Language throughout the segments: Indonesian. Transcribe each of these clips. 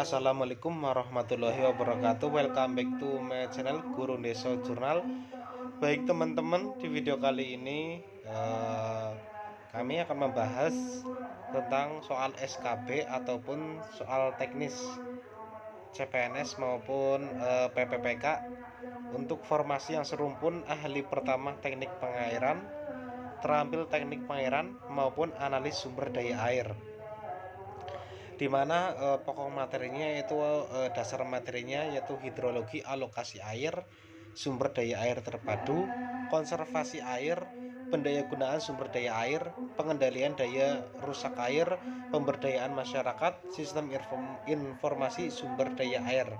Assalamualaikum warahmatullahi wabarakatuh. Welcome back to my channel Guru Desa Jurnal. Baik teman-teman, di video kali ini kami akan membahas tentang soal SKB ataupun soal teknis CPNS maupun PPPK untuk formasi yang serumpun ahli pertama teknik pengairan, terampil teknik pengairan maupun analis sumber daya air, di mana pokok materinya yaitu dasar materinya yaitu hidrologi, alokasi air, sumber daya air terpadu, konservasi air, pendayagunaan sumber daya air, pengendalian daya rusak air, pemberdayaan masyarakat, sistem informasi sumber daya air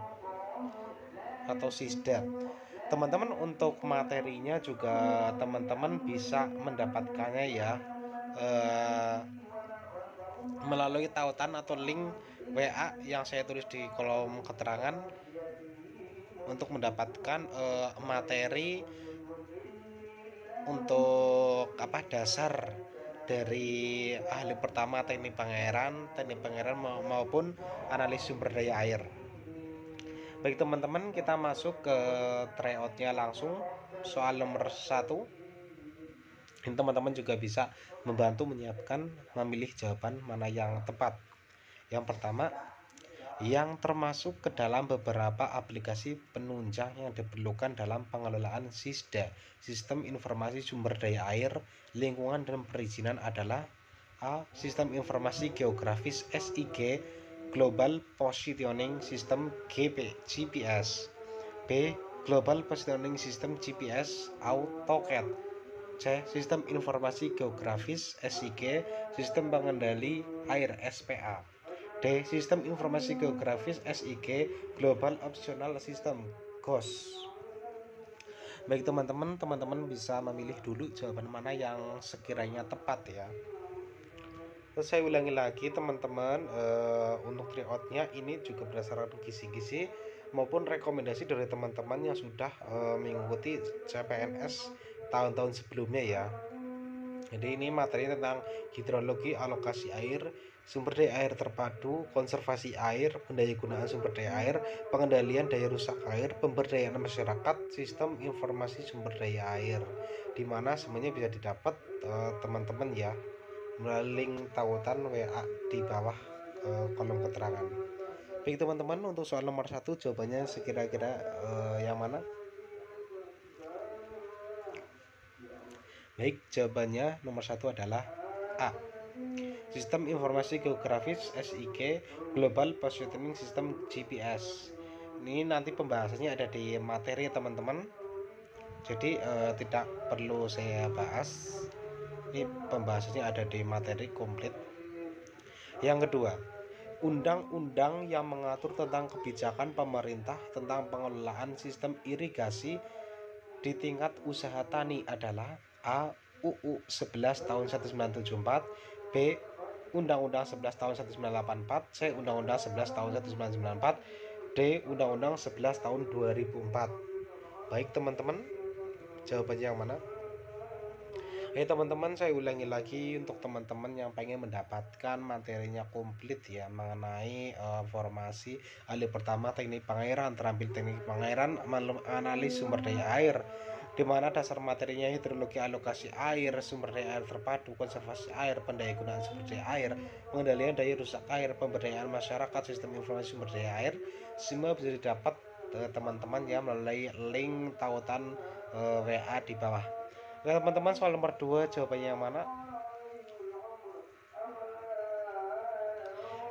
atau SISDA. Teman-teman, untuk materinya juga teman-teman bisa mendapatkannya ya melalui tautan atau link WA yang saya tulis di kolom keterangan untuk mendapatkan materi untuk dasar dari ahli pertama teknik pengairan maupun analis sumber daya air. Baik teman-teman, kita masuk ke tryoutnya langsung. Soal nomor 1, ini teman-teman juga bisa membantu menyiapkan, memilih jawaban mana yang tepat. Yang pertama, yang termasuk ke dalam beberapa aplikasi penunjang yang diperlukan dalam pengelolaan SISDA, Sistem Informasi Sumber Daya Air, Lingkungan dan Perizinan adalah: A. Sistem Informasi Geografis SIG, Global Positioning System GPS. B. Global Positioning System GPS AutoCAD. C. Sistem Informasi Geografis SIG, Sistem Pengendali Air SPA. D. Sistem Informasi Geografis SIG, Global Operational System GOS. Baik teman-teman bisa memilih dulu jawaban mana yang sekiranya tepat ya. Terus saya ulangi lagi teman-teman, untuk tryoutnya ini juga berdasarkan kisi-kisi maupun rekomendasi dari teman-teman yang sudah mengikuti CPNS tahun-tahun sebelumnya ya. Jadi ini materi tentang hidrologi, alokasi air, sumber daya air terpadu, konservasi air, pendayagunaan sumber daya air, pengendalian daya rusak air, pemberdayaan masyarakat, sistem informasi sumber daya air, dimana semuanya bisa didapat teman-teman ya melalui link tautan WA di bawah kolom keterangan. Baik teman-teman, untuk soal nomor 1 jawabannya sekira-kira yang mana? Baik, jawabannya nomor 1 adalah A. Sistem Informasi Geografis SIG, Global Positioning System GPS. Ini nanti pembahasannya ada di materi teman-teman, jadi tidak perlu saya bahas. Ini pembahasannya ada di materi komplit. Yang kedua, undang-undang yang mengatur tentang kebijakan pemerintah tentang pengelolaan sistem irigasi di tingkat usaha tani adalah: A. UU 11 tahun 1974, B. Undang-Undang 11 tahun 1984, C. Undang-Undang 11 tahun 1994, D. Undang-Undang 11 tahun 2004. Baik teman-teman, jawabannya yang mana? Teman-teman, saya ulangi lagi untuk teman-teman yang pengen mendapatkan materinya komplit ya mengenai formasi ahli pertama teknik pengairan, terampil teknik pengairan, analis sumber daya air, di mana dasar materinya hidrologi, alokasi air, sumber daya air terpadu, konservasi air, pendayagunaan sumber daya air, pengendalian daya rusak air, pemberdayaan masyarakat, sistem informasi sumber daya air. Semua bisa didapat teman-teman ya melalui link tautan WA di bawah. Oke teman-teman, soal nomor 2 jawabannya yang mana?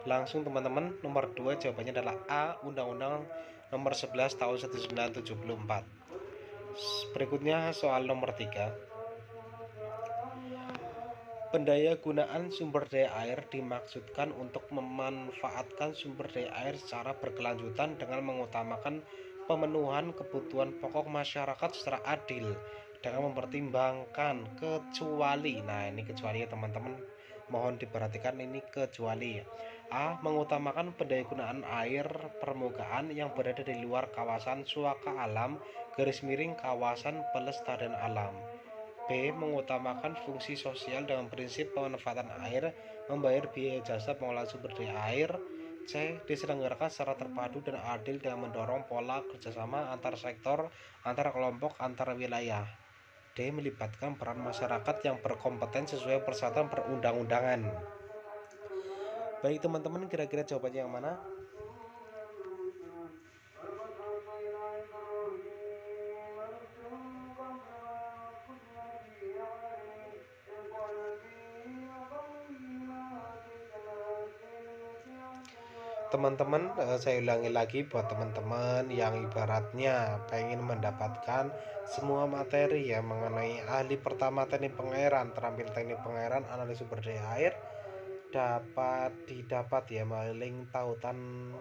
Langsung teman-teman, nomor 2 jawabannya adalah A. Undang-Undang nomor 11 tahun 1974. Berikutnya soal nomor 3. Pendayagunaan sumber daya air dimaksudkan untuk memanfaatkan sumber daya air secara berkelanjutan dengan mengutamakan pemenuhan kebutuhan pokok masyarakat secara adil dengan mempertimbangkan kecuali. Nah, ini kecuali ya teman-teman, mohon diperhatikan ini kecuali. A. Mengutamakan pendayagunaan air permukaan yang berada di luar kawasan suaka alam (kawasan pelestarian alam). B. Mengutamakan fungsi sosial dengan prinsip pemanfaatan air, membayar biaya jasa pengolahan sumber daya air. C. Diselenggarakan secara terpadu dan adil dengan mendorong pola kerjasama antar sektor, antar kelompok, antar wilayah. D. Melibatkan peran masyarakat yang berkompeten sesuai persyaratan perundang-undangan. Baik teman-teman, kira-kira jawabannya yang mana? Teman-teman, saya ulangi lagi buat teman-teman yang ibaratnya pengen mendapatkan semua materi ya mengenai ahli pertama teknik pengairan, terampil teknik pengairan, analisis sumber daya air, dapat didapat ya melalui link tautan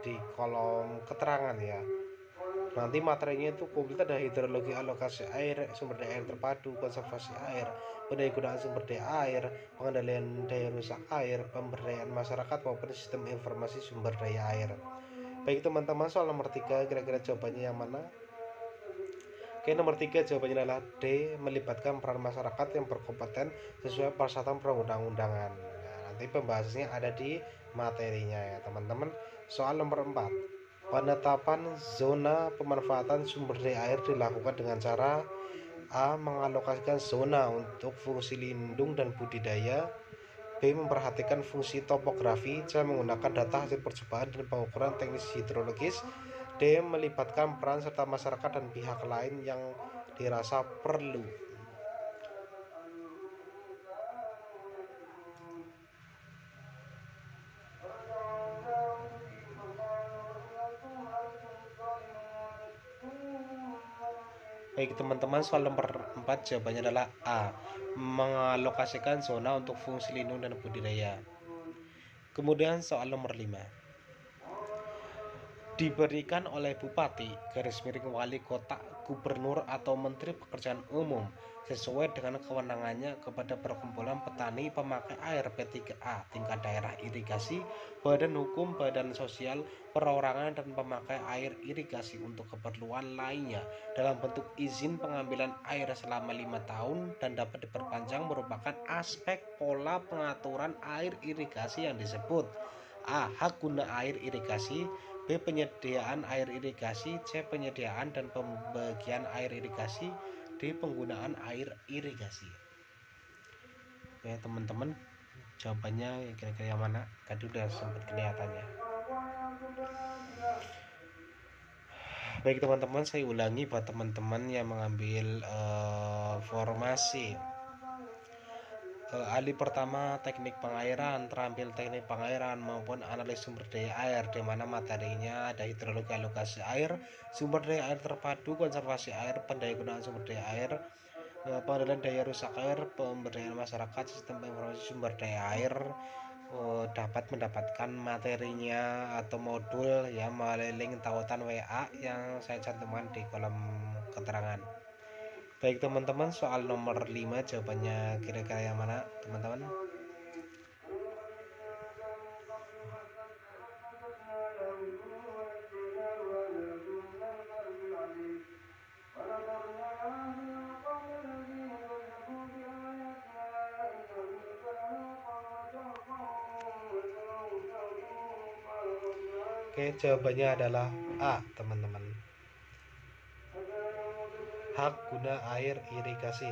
di kolom keterangan ya. Nanti materinya itu komplit, ada hidrologi, alokasi air, sumber daya air terpadu, konservasi air, pendaya gunaan sumber daya air, pengendalian daya rusak air, pemberdayaan masyarakat maupun sistem informasi sumber daya air. Baik teman-teman, soal nomor 3 kira-kira jawabannya yang mana? Oke, nomor 3 jawabannya adalah D. Melibatkan peran masyarakat yang berkompeten sesuai persyaratan perundang-undangan. Nah, nanti pembahasannya ada di materinya ya teman-teman. Soal nomor 4, penetapan zona pemanfaatan sumber daya air dilakukan dengan cara A. Mengalokasikan zona untuk fungsi lindung dan budidaya, B. Memperhatikan fungsi topografi, C. Menggunakan data hasil percobaan dan pengukuran teknis hidrologis, D. Melibatkan peran serta masyarakat dan pihak lain yang dirasa perlu. Baik teman-teman, soal nomor 4 jawabannya adalah A. Mengalokasikan zona untuk fungsi lindung dan budidaya. Kemudian soal nomor 5, diberikan oleh bupati, garis miring wali kota, gubernur atau menteri pekerjaan umum sesuai dengan kewenangannya kepada perkumpulan petani pemakai air P3A tingkat daerah irigasi, badan hukum, badan sosial, perorangan dan pemakai air irigasi untuk keperluan lainnya dalam bentuk izin pengambilan air selama 5 tahun dan dapat diperpanjang merupakan aspek pola pengaturan air irigasi yang disebut A. Hak guna air irigasi, B. Penyediaan air irigasi, C. Penyediaan dan pembagian air irigasi, D. Penggunaan air irigasi. Ya teman-teman, jawabannya kira-kira yang mana? Tadi udah sempat kelihatannya. Baik teman-teman, saya ulangi buat teman-teman yang mengambil formasi ahli pertama teknik pengairan, terampil teknik pengairan maupun analis sumber daya air, di mana materinya ada hidrologi, alokasi air, sumber daya air terpadu, konservasi air, pendaya gunaan sumber daya air, pengendalian daya rusak air, pemberdayaan masyarakat, sistem informasi sumber daya air. Dapat mendapatkan materinya atau modul ya melalui link tautan WA yang saya cantumkan di kolom keterangan. Baik teman-teman, soal nomor 5 jawabannya kira-kira yang mana teman-teman? Oke, jawabannya adalah A teman-teman. Hak guna air irigasi.